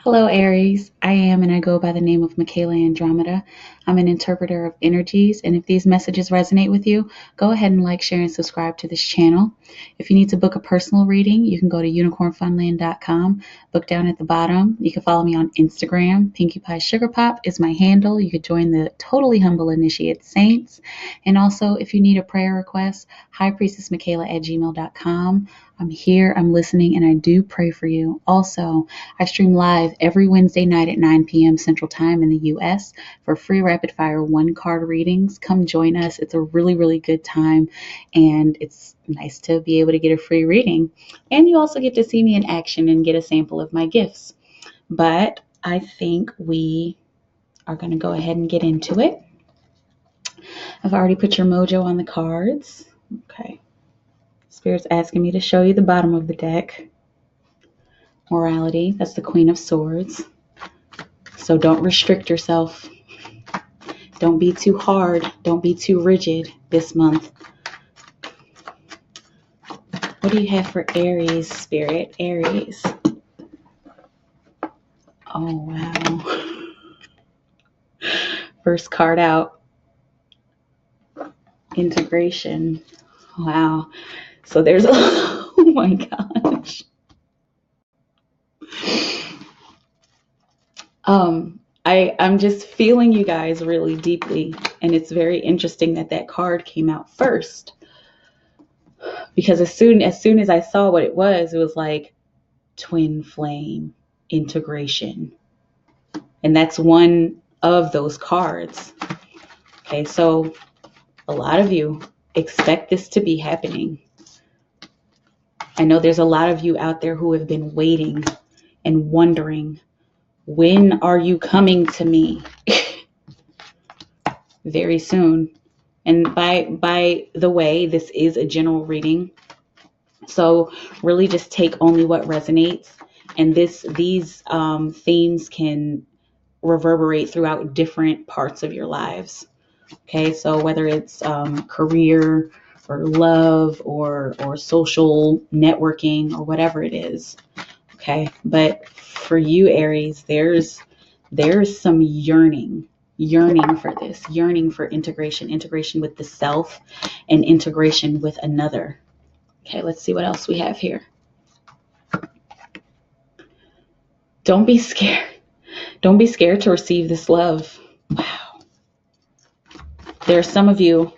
Hello, Aries. I am, and I go by the name of MikaelaAndromeda. I'm an interpreter of energies, and if these messages resonate with you, go ahead and like, share, and subscribe to this channel. If you need to book a personal reading, you can go to unicornfunland.com, book down at the bottom. You can follow me on Instagram. Pinkie Pie Sugar Pop is my handle. You could join the Totally Humble Initiate Saints. And also, if you need a prayer request, highpriestessmikaela@gmail.com. I'm here, I'm listening, and I do pray for you. Also, I stream live every Wednesday night at 9 p.m. Central Time in the U.S. for free rapid fire one-card readings. Come join us. It's a really, really good time, and it's nice to be able to get a free reading. And you also get to see me in action and get a sample of my gifts. But I think we are going to go ahead and get into it. I've already put your mojo on the cards. Okay. Spirit's asking me to show you the bottom of the deck. Morality, that's the Queen of Swords. So don't restrict yourself. Don't be too hard. Don't be too rigid this month. What do you have for Aries, Spirit? Aries. Oh, wow. First card out. Integration. Wow. So there's, oh my gosh. I'm just feeling you guys really deeply, and it's very interesting that that card came out first, because as soon as I saw what it was like twin flame integration, and that's one of those cards. Okay, so a lot of you expect this to be happening. I know there's a lot of you out there who have been waiting and wondering, when are you coming to me? Very soon. And by the way, this is a general reading, so really just take only what resonates. And these themes can reverberate throughout different parts of your lives. Okay, so whether it's career or love or social networking or whatever it is. Okay, but for you, Aries, there's some yearning for this, yearning for integration with the self and integration with another. Okay, let's see what else we have here. Don't be scared. Don't be scared to receive this love. Wow. There are some of you,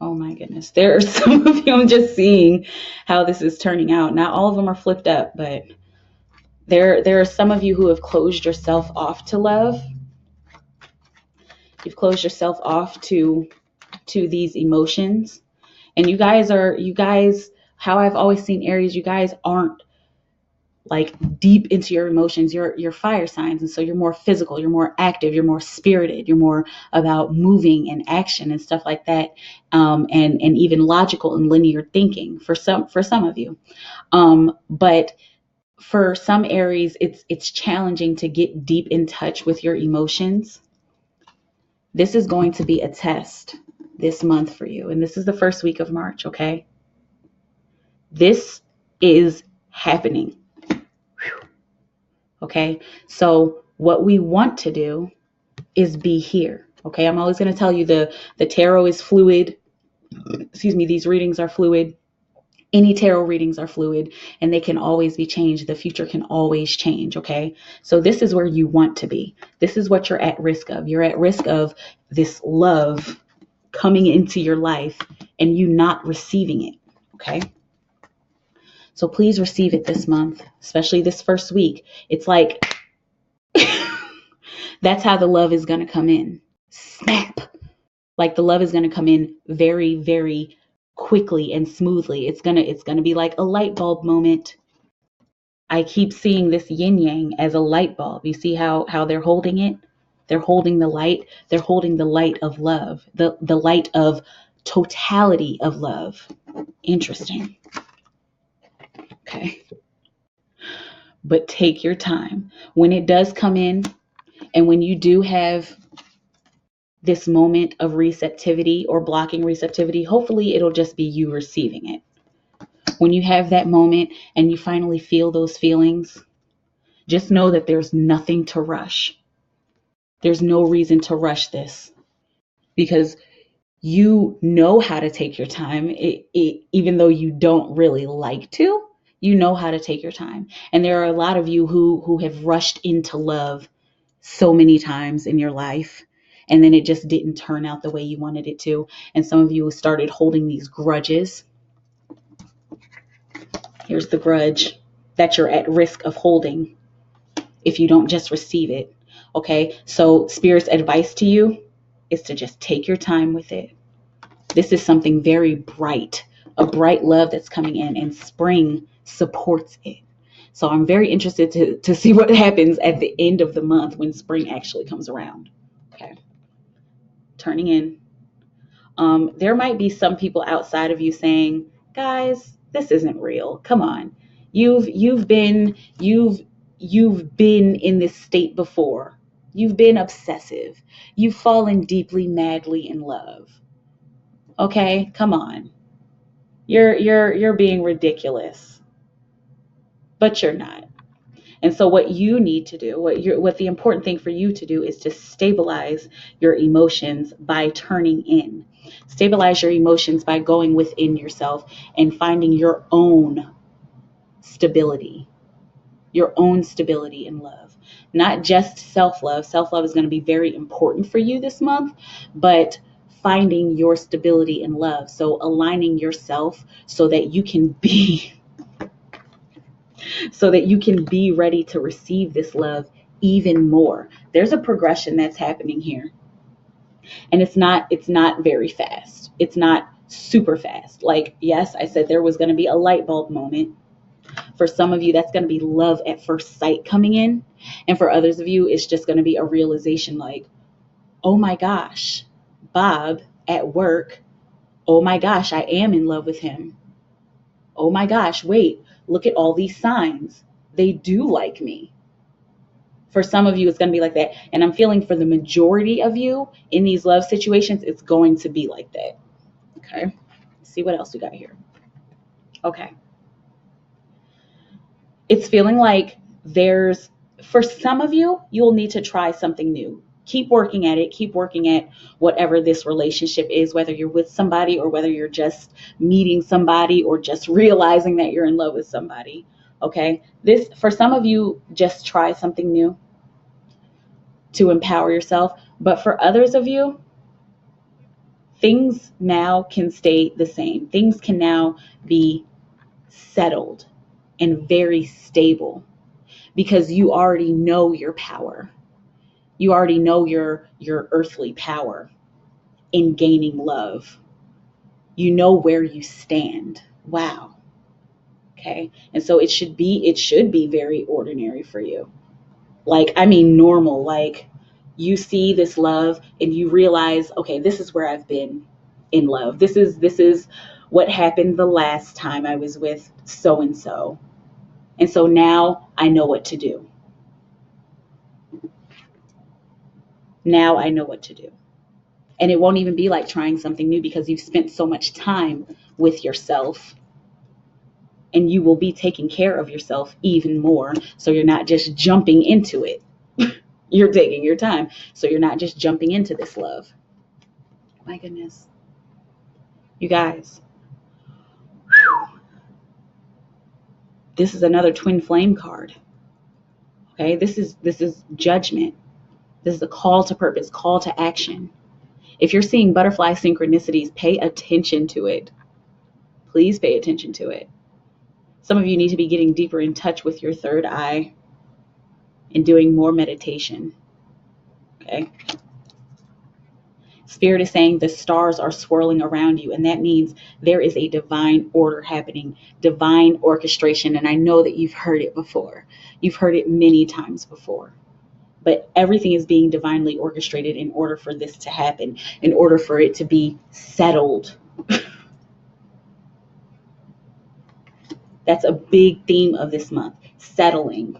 oh my goodness, there are some of you, I'm just seeing how this is turning out. Not all of them are flipped up, but there are some of you who have closed yourself off to love. You've closed yourself off to these emotions. And you guys, how I've always seen Aries, you guys aren't like deep into your emotions. You're fire signs, and so you're more physical, you're more active, you're more spirited, you're more about moving and action and stuff like that, and even logical and linear thinking for some of you. But for some Aries, it's challenging to get deep in touch with your emotions. This is going to be a test this month for you, and this is the first week of March. Okay, this is happening. Okay, so what we want to do is be here. Okay, I'm always going to tell you the tarot is fluid. Excuse me, these readings are fluid. Any tarot readings are fluid, and they can always be changed. The future can always change. Okay, so this is where you want to be. This is what you're at risk of. You're at risk of this love coming into your life and you not receiving it. Okay, so please receive it this month, especially this first week. It's like that's how the love is going to come in. Snap. Like the love is going to come in very, very quickly and smoothly. It's going to be like a light bulb moment. I keep seeing this yin yang as a light bulb. You see how they're holding it? They're holding the light. They're holding the light of love, the light of totality of love. Interesting. Okay. But take your time. When it does come in, and when you do have this moment of receptivity or blocking receptivity, hopefully it'll just be you receiving it. When you have that moment and you finally feel those feelings, just know that there's nothing to rush. There's no reason to rush this, because you know how to take your time. Even though you don't really like to, you know how to take your time. And there are a lot of you who have rushed into love so many times in your life, and then it just didn't turn out the way you wanted it to. And some of you started holding these grudges. Here's the grudge that you're at risk of holding if you don't just receive it. Okay, so Spirit's advice to you is to just take your time with it. This is something very bright, a bright love that's coming in, and spring supports it. So I'm very interested to see what happens at the end of the month when spring actually comes around. Okay, turning in. There might be some people outside of you saying, guys, this isn't real. Come on. You've been in this state before. You've been obsessive. You've fallen deeply, madly in love. Okay, come on. You're being ridiculous. But you're not. And so what you need to do, what the important thing for you to do is to stabilize your emotions by turning in. Stabilize your emotions by going within yourself and finding your own stability in love. Not just self-love. Self-love is going to be very important for you this month, but finding your stability in love. So aligning yourself so that you can be ready to receive this love even more. There's a progression that's happening here. And it's not very fast. It's not super fast. Like, yes, I said there was going to be a light bulb moment. For some of you, that's going to be love at first sight coming in. And for others of you, it's just going to be a realization like, oh my gosh, Bob at work, oh my gosh, I am in love with him. Oh my gosh, wait, look at all these signs. They do like me. For some of you, it's going to be like that. And I'm feeling for the majority of you in these love situations, it's going to be like that. Okay. Let's see what else we got here. Okay. It's feeling like for some of you, you'll need to try something new. Keep working at it. Keep working at whatever this relationship is, whether you're with somebody or whether you're just meeting somebody or just realizing that you're in love with somebody. Okay. For some of you, just try something new to empower yourself. But for others of you, things now can stay the same. Things can now be settled and very stable because you already know your power. You already know your earthly power in gaining love. You know where you stand. Wow. Okay. And so it should be very ordinary for you. Like, I mean, normal. Like, you see this love and you realize, okay, this is where I've been in love. This is what happened the last time I was with so-and-so. And so now I know what to do. Now I know what to do. And it won't even be like trying something new because you've spent so much time with yourself, and you will be taking care of yourself even more. So you're not just jumping into it. You're taking your time. So you're not just jumping into this love. My goodness. You guys. Whew. This is another twin flame card. Okay, this is judgment. This is a call to purpose, call to action. If you're seeing butterfly synchronicities, pay attention to it. Please pay attention to it. Some of you need to be getting deeper in touch with your third eye and doing more meditation. Okay. Spirit is saying the stars are swirling around you, and that means there is a divine order happening, divine orchestration. And I know that you've heard it before. You've heard it many times before. But everything is being divinely orchestrated in order for this to happen, in order for it to be settled. That's a big theme of this month, settling.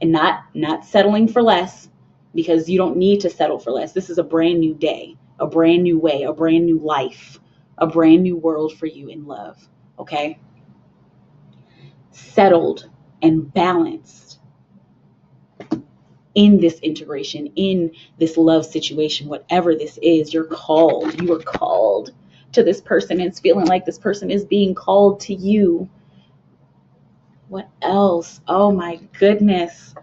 And not settling for less, because you don't need to settle for less. This is a brand new day, a brand new way, a brand new life, a brand new world for you in love. Okay? settled and balanced in this integration, in this love situation, whatever this is. You are called to this person, and it's feeling like this person is being called to you. What else? Oh my goodness.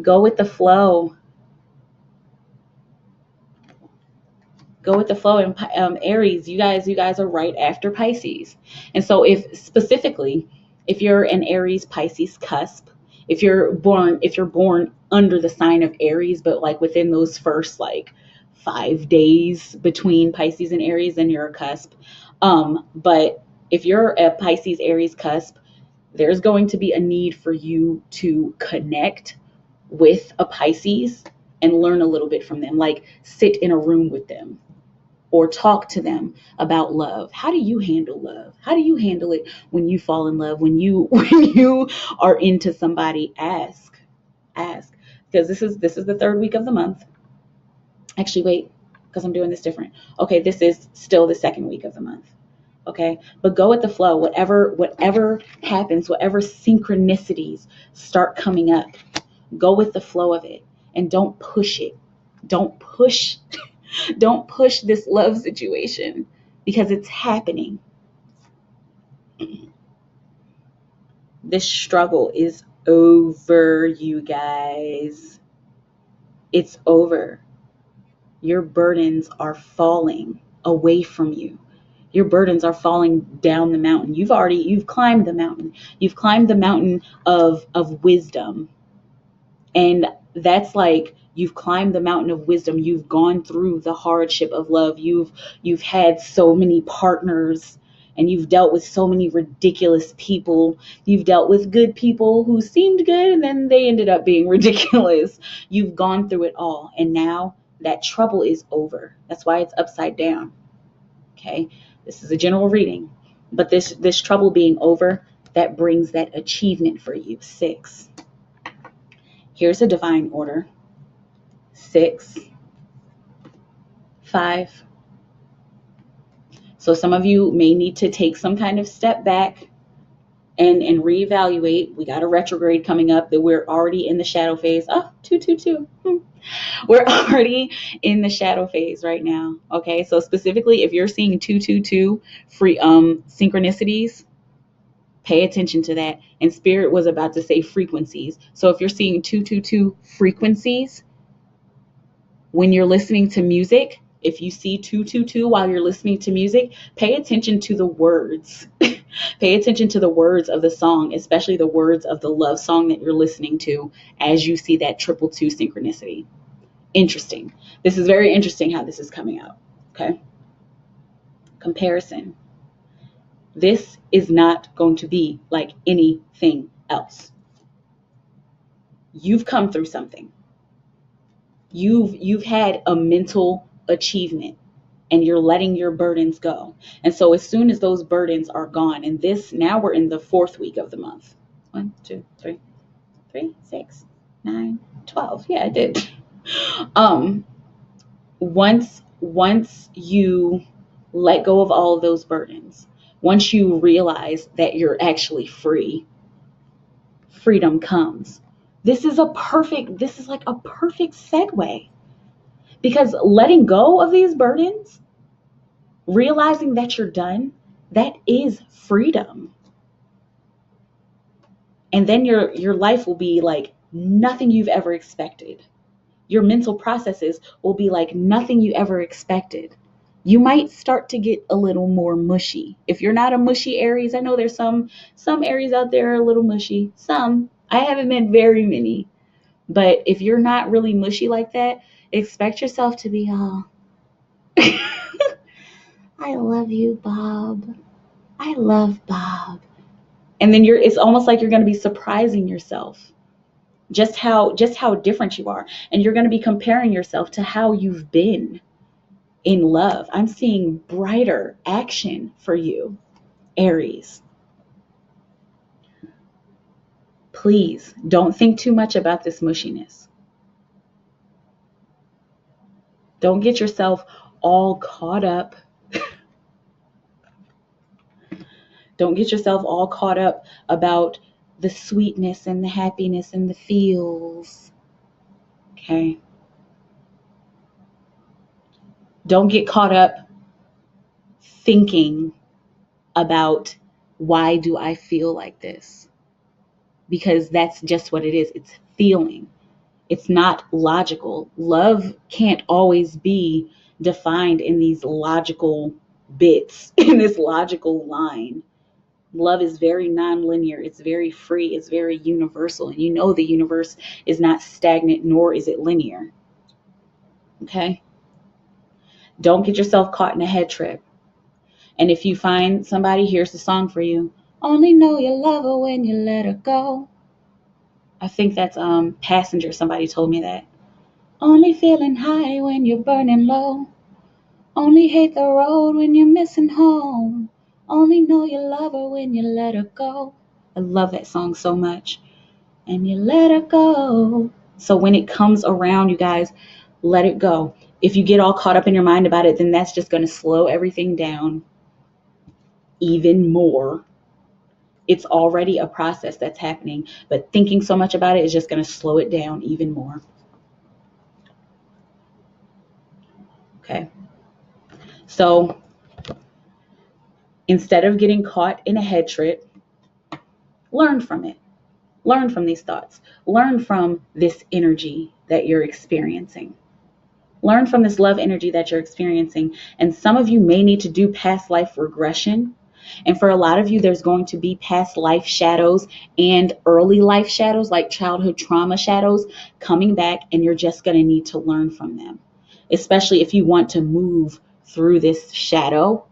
Go with the flow. Go with the flow. And Aries, you guys are right after Pisces. And so if you're an Aries Pisces cusp, if you're born under the sign of Aries, but like within those first like 5 days between Pisces and Aries, then you're a cusp. But if you're a Pisces Aries cusp, there's going to be a need for you to connect with a Pisces and learn a little bit from them, like sit in a room with them or talk to them about love. How do you handle love? How do you handle it when you fall in love, when you are into somebody? Ask. Because this is the 3rd week of the month. Actually, wait, because I'm doing this different. Okay, this is still the 2nd week of the month. Okay, but go with the flow. Whatever happens, whatever synchronicities start coming up, go with the flow of it and don't push it. Don't push this love situation because it's happening. This struggle is over, you guys. It's over. Your burdens are falling away from you. Your burdens are falling down the mountain. You've climbed the mountain. You've climbed the mountain of wisdom. And that's like, you've climbed the mountain of wisdom. You've gone through the hardship of love. You've had so many partners, and you've dealt with so many ridiculous people. You've dealt with good people who seemed good and then they ended up being ridiculous. You've gone through it all. And now that trouble is over. That's why it's upside down. Okay. This is a general reading, but this trouble being over, that brings that achievement for you. 6. Here's a divine order. 6, 5. So some of you may need to take some kind of step back and reevaluate. We got a retrograde coming up that we're already in the shadow phase. Oh, 222. We're already in the shadow phase right now. Okay, so specifically, if you're seeing 222 free synchronicities, pay attention to that. And Spirit was about to say frequencies. So if you're seeing 222 frequencies when you're listening to music, if you see 222 while you're listening to music, pay attention to the words. Pay attention to the words of the song, especially the words of the love song that you're listening to as you see that 222 synchronicity. Interesting. This is very interesting how this is coming out. Okay. Comparison. This is not going to be like anything else. You've come through something. You've had a mental achievement, and you're letting your burdens go. And so as soon as those burdens are gone, and now we're in the 4th week of the month. 1, 2, 3, 6, 9, 12. Yeah, I did. Once you let go of all of those burdens, once you realize that you're actually free, freedom comes. This is like a perfect segue, because letting go of these burdens, realizing that you're done, that is freedom. And then your life will be like nothing you've ever expected. Your mental processes will be like nothing you ever expected. You might start to get a little more mushy. If you're not a mushy Aries, I know there's some Aries out there are a little mushy. Some. I haven't met very many. But if you're not really mushy like that, expect yourself to be all, I love you, Bob. I love Bob. And then it's almost like you're going to be surprising yourself just how different you are. And you're going to be comparing yourself to how you've been in love. I'm seeing brighter action for you, Aries. Please don't think too much about this mushiness. Don't get yourself all caught up. Don't get yourself all caught up about the sweetness and the happiness and the feels. Okay. Don't get caught up thinking about why do I feel like this? Because that's just what it is. It's feeling. It's not logical. Love can't always be defined in these logical bits, in this logical line. Love is very non-linear. It's very free. It's very universal. And you know the universe is not stagnant, nor is it linear. Okay? Don't get yourself caught in a head trip. And if you find somebody, here's the song for you. Only know you love her when you let her go. I think that's Passenger. Somebody told me that. Only feeling high when you're burning low. Only hate the road when you're missing home. Only know you love her when you let her go. I love that song so much. And you let her go. So when it comes around, you guys, let it go. If you get all caught up in your mind about it, then that's just going to slow everything down even more. It's already a process that's happening, but thinking so much about it is just going to slow it down even more. Okay. So instead of getting caught in a head trip, learn from it. Learn from these thoughts. Learn from this energy that you're experiencing. Learn from this love energy that you're experiencing. And some of you may need to do past life regression. And for a lot of you, there's going to be past life shadows and early life shadows, like childhood trauma shadows, coming back, and you're just going to need to learn from them. Especially if you want to move through this shadow.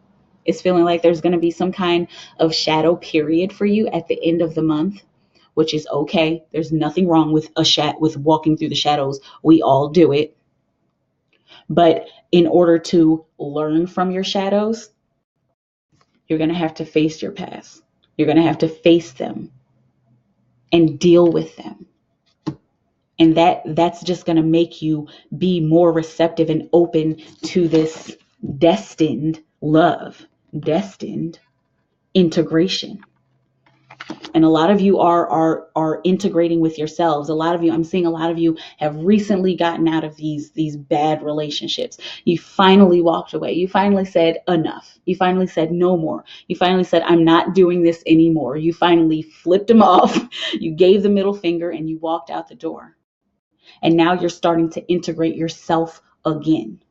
It's feeling like there's going to be some kind of shadow period for you at the end of the month, which is okay. There's nothing wrong with with walking through the shadows. We all do it. But in order to learn from your shadows, you're going to have to face your past. You're going to have to face them and deal with them. And that's just going to make you be more receptive and open to this destined love, destined integration. And a lot of you are integrating with yourselves. A lot of you, I'm seeing a lot of you have recently gotten out of these bad relationships. You finally walked away. You finally said enough. You finally said no more. You finally said, I'm not doing this anymore. You finally flipped them off. You gave the middle finger and you walked out the door. And now you're starting to integrate yourself again.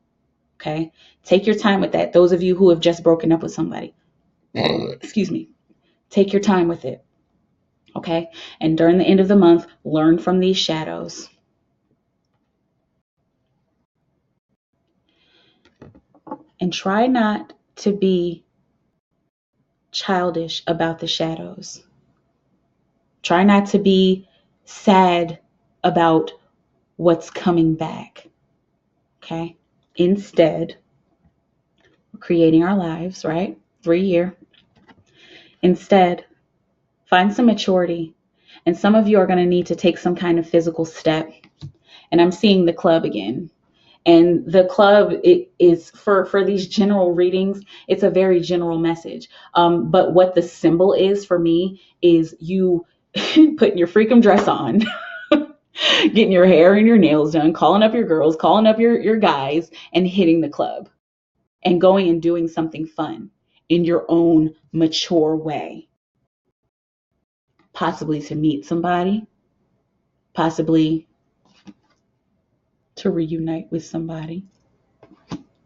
Okay. Take your time with that. Those of you who have just broken up with somebody, excuse me, take your time with it. Okay. And during the end of the month, learn from these shadows. And try not to be childish about the shadows. Try not to be sad about what's coming back. Okay. Instead, we're creating our lives, right? 3 year. Instead, find some maturity. And some of you are going to need to take some kind of physical step. And I'm seeing the club again. And the club, it is for these general readings, it's a very general message. But what the symbol is for me is you putting your freakum dress on, getting your hair and your nails done, calling up your girls, calling up your guys, and hitting the club and going and doing something fun in your own mature way. Possibly to meet somebody, possibly to reunite with somebody.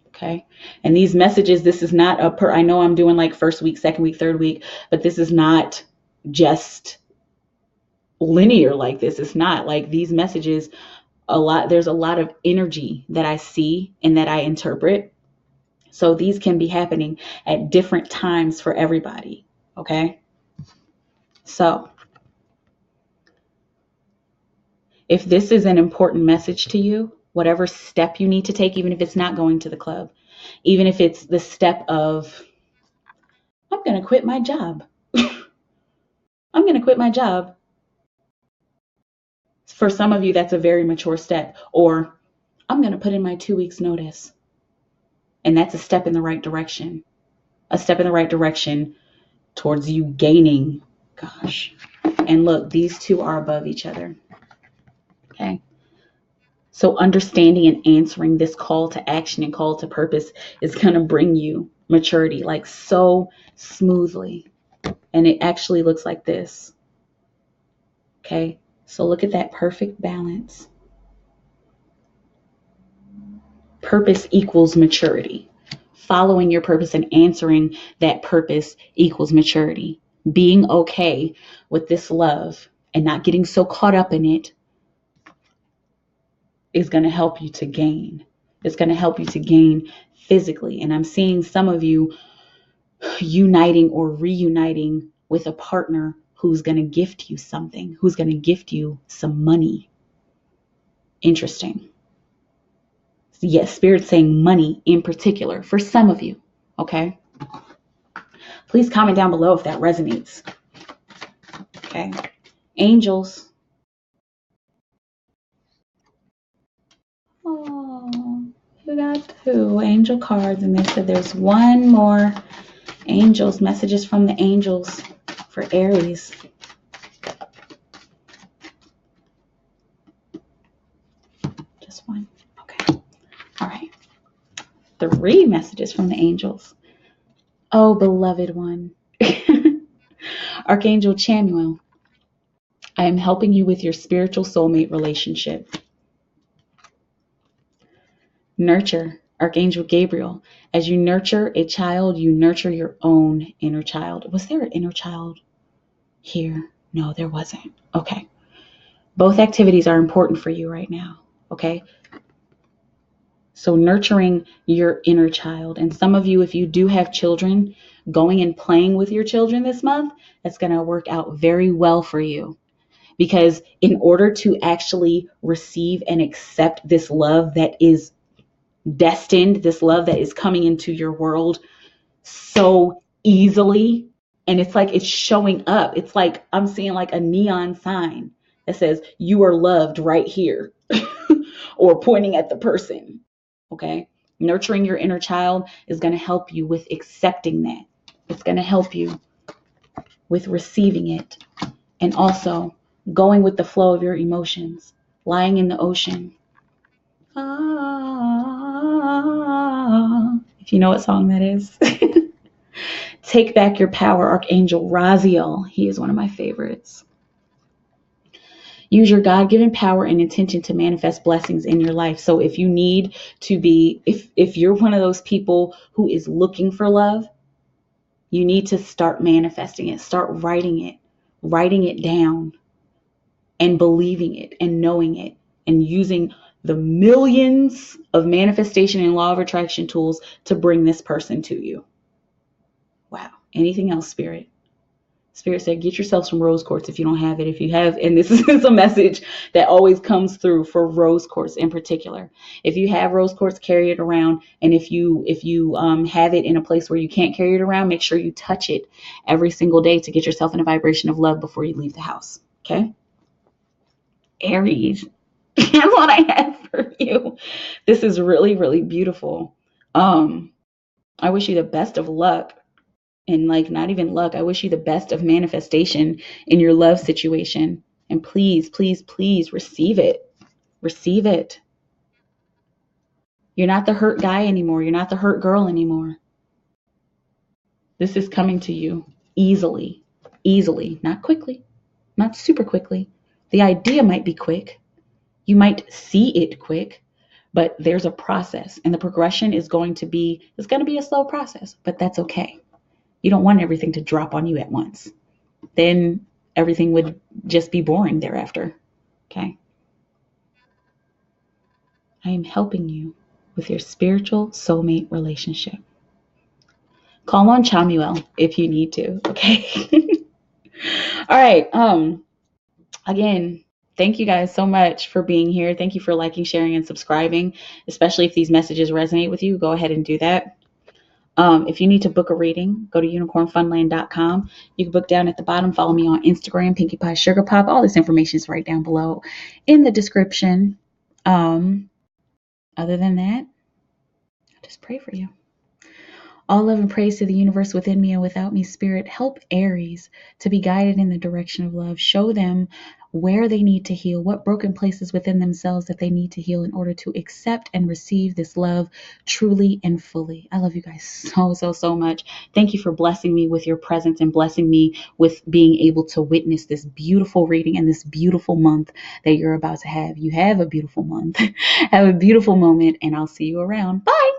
Okay. And these messages, this is not I know I'm doing like first week, second week, third week, but this is not just linear like this. It's not like these messages, there's a lot of energy that I see and that I interpret. So these can be happening at different times for everybody. Okay. So if this is an important message to you, whatever step you need to take, even if it's not going to the club, even if it's the step of, I'm going to quit my job. I'm going to quit my job. For some of you, that's a very mature step. Or I'm going to put in my 2 weeks notice. And that's a step in the right direction. A step in the right direction towards you gaining, And look, these two are above each other. Okay. So understanding and answering this call to action and call to purpose is going to bring you maturity, like so smoothly. And it actually looks like this. Okay. So look at that perfect balance. Purpose equals maturity. Following your purpose and answering that purpose equals maturity. Being okay with this love and not getting so caught up in it is going to help you to gain. It's going to help you to gain physically. And I'm seeing some of you uniting or reuniting with a partner who's going to gift you something, who's going to gift you some money. Interesting. Yes, Spirit's saying money in particular for some of you. Okay. Please comment down below if that resonates. Okay. Angels. Oh, you got 2 angel cards, and they said there's one more. Angels, messages from the angels for Aries. Just one. Okay. All right. 3 messages from the angels. Oh, beloved one. Archangel Chamuel, I am helping you with your spiritual soulmate relationship. Nurture, Archangel Gabriel. As you nurture a child, you nurture your own inner child. Was there an inner child here? No, there wasn't. Okay. Both activities are important for you right now. Okay. So nurturing your inner child. And some of you, if you do have children, going and playing with your children this month, that's going to work out very well for you. Because in order to actually receive and accept this love that is destined, this love that is coming into your world so easily, and it's like it's showing up. It's like I'm seeing like a neon sign that says you are loved right here or pointing at the person. Okay. Nurturing your inner child is going to help you with accepting that. It's going to help you with receiving it, and also going with the flow of your emotions, lying in the ocean. If you know what song that is. Take back your power, Archangel Raziel. He is one of my favorites. Use your God-given power and intention to manifest blessings in your life. So if you need to be, if you're one of those people who is looking for love, you need to start manifesting it. Start writing it down, and believing it and knowing it, and using the millions of manifestation and law of attraction tools to bring this person to you. Wow. Anything else, Spirit? Spirit said, get yourself some rose quartz if you don't have it. If you have, and this is a message that always comes through for rose quartz in particular. If you have rose quartz, carry it around. And if you have it in a place where you can't carry it around, make sure you touch it every single day to get yourself in a vibration of love before you leave the house. Okay? Aries. That's what I have for you. This is really, really beautiful. I wish you the best of luck. And like, not even luck, I wish you the best of manifestation in your love situation. And please, please, please receive it. Receive it. You're not the hurt guy anymore. You're not the hurt girl anymore. This is coming to you easily, not quickly, not super quickly. The idea might be quick. You might see it quick, but there's a process, and the progression is going to be a slow process, but that's okay. You don't want everything to drop on you at once. Then everything would just be boring thereafter. Okay. I am helping you with your spiritual soulmate relationship. Call on Chamuel if you need to. Okay. All right. Again, thank you guys so much for being here. Thank you for liking, sharing, and subscribing. Especially if these messages resonate with you, go ahead and do that. If you need to book a reading, go to unicornfunland.com. You can book down at the bottom. Follow me on Instagram, Pinkie Pie Sugar Pop. All this information is right down below in the description. Other than that, I just pray for you. All love and praise to the universe within me and without me. Spirit, help Aries to be guided in the direction of love. Show them where they need to heal, what broken places within themselves that they need to heal in order to accept and receive this love truly and fully. I love you guys so, so, so much. Thank you for blessing me with your presence and blessing me with being able to witness this beautiful reading and this beautiful month that you're about to have. You have a beautiful month. Have a beautiful moment, and I'll see you around. Bye.